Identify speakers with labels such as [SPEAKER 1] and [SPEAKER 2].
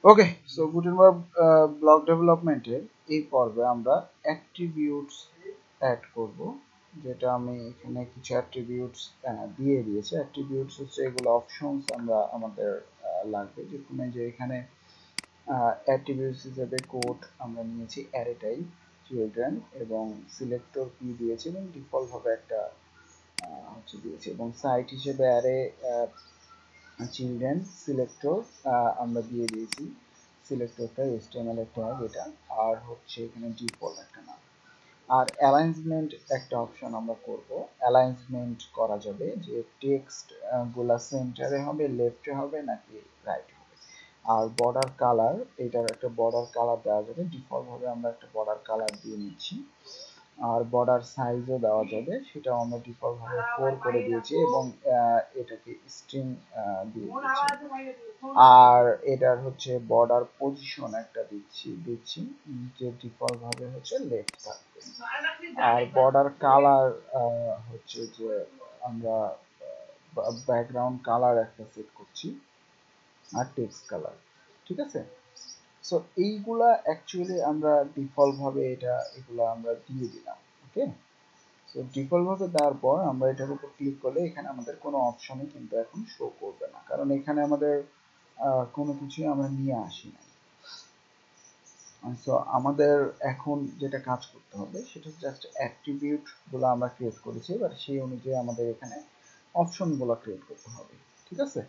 [SPEAKER 1] ওকে, so Gutenberg block ডেভেলপমেন্টের এই পর্বে আমরা অ্যাট্রিবিউটস অ্যাড করব, যেটা আমি এখানে কিছু অ্যাট্রিবিউটস দিয়ে দিয়েছি। অ্যাট্রিবিউটস হচ্ছে এগুলো অপশনস আমরা আমাদের লাগবে, যেরকম যে এখানে অ্যাট্রিবিউটস হিসেবে কোড আমরা নিয়েছি, অ্যারে টাইপ, চিলড্রেন এবং সিলেক্টর কি দিয়েছি এবং ডিফল্ট ভাবে একটা হচ্ছে দিয়েছি, এবং সাইট হিসেবে অ্যারে চিলড্রেন সিলেক্টর আমরা দিয়ে দিয়েছি। সিলেক্টরটা HTML এর ট্যাগ এটা, আর হচ্ছে এখানে ডিফল্ট একটা নাম। আর অ্যালাইনমেন্ট একটা অপশন আমরা করব। অ্যালাইনমেন্ট করা যাবে যে টেক্সট গুলা সেন্টারে হবে, লেফটে হবে নাকি রাইট হবে। আর বর্ডার কালার, এটার একটা বর্ডার কালার দেওয়া যাবে, ডিফল্ট ভাবে আমরা একটা বর্ডার কালার দিয়ে নিচ্ছি। আর বর্ডার সাইজও দেওয়া যাবে, সেটাও আমরা ডিফল্ট ভাবে 4 করে দিয়েছি এবং এটাকে স্ট্রিং দিয়ে দিয়েছি। আর এটার হচ্ছে বর্ডার পজিশন একটা দিচ্ছি যে ডিফল্ট ভাবে হচ্ছে লেফট থাকবে। আর বর্ডার কালার হচ্ছে যে আমরা ব্যাকগ্রাউন্ড কালার একটা সেট করছি, আর টেক্সট কালার। ঠিক আছে, সো এইগুলা অ্যাকচুয়ালি আমরা ডিফল্ট ভাবে এগুলা আমরা দিয়ে দিলাম। ওকে, তো ডিফল্ট ভাবে দেওয়ার পর আমরা এটার উপর ক্লিক করলে এখানে আমাদের কোনো অপশনই কিন্তু এখন শো করবে না, কারণ এখানে আমাদের কোনো কিছুই আমরা নিয়ে আসি না। সো আমাদের এখন যেটা কাজ করতে হবে সেটা জাস্ট অ্যাট্রিবিউট গুলো আমরা ক্রিয়েট করেছি, এবার সেই অনুযায়ী আমাদের এখানে অপশন গুলো ক্রিয়েট করতে হবে। ঠিক আছে,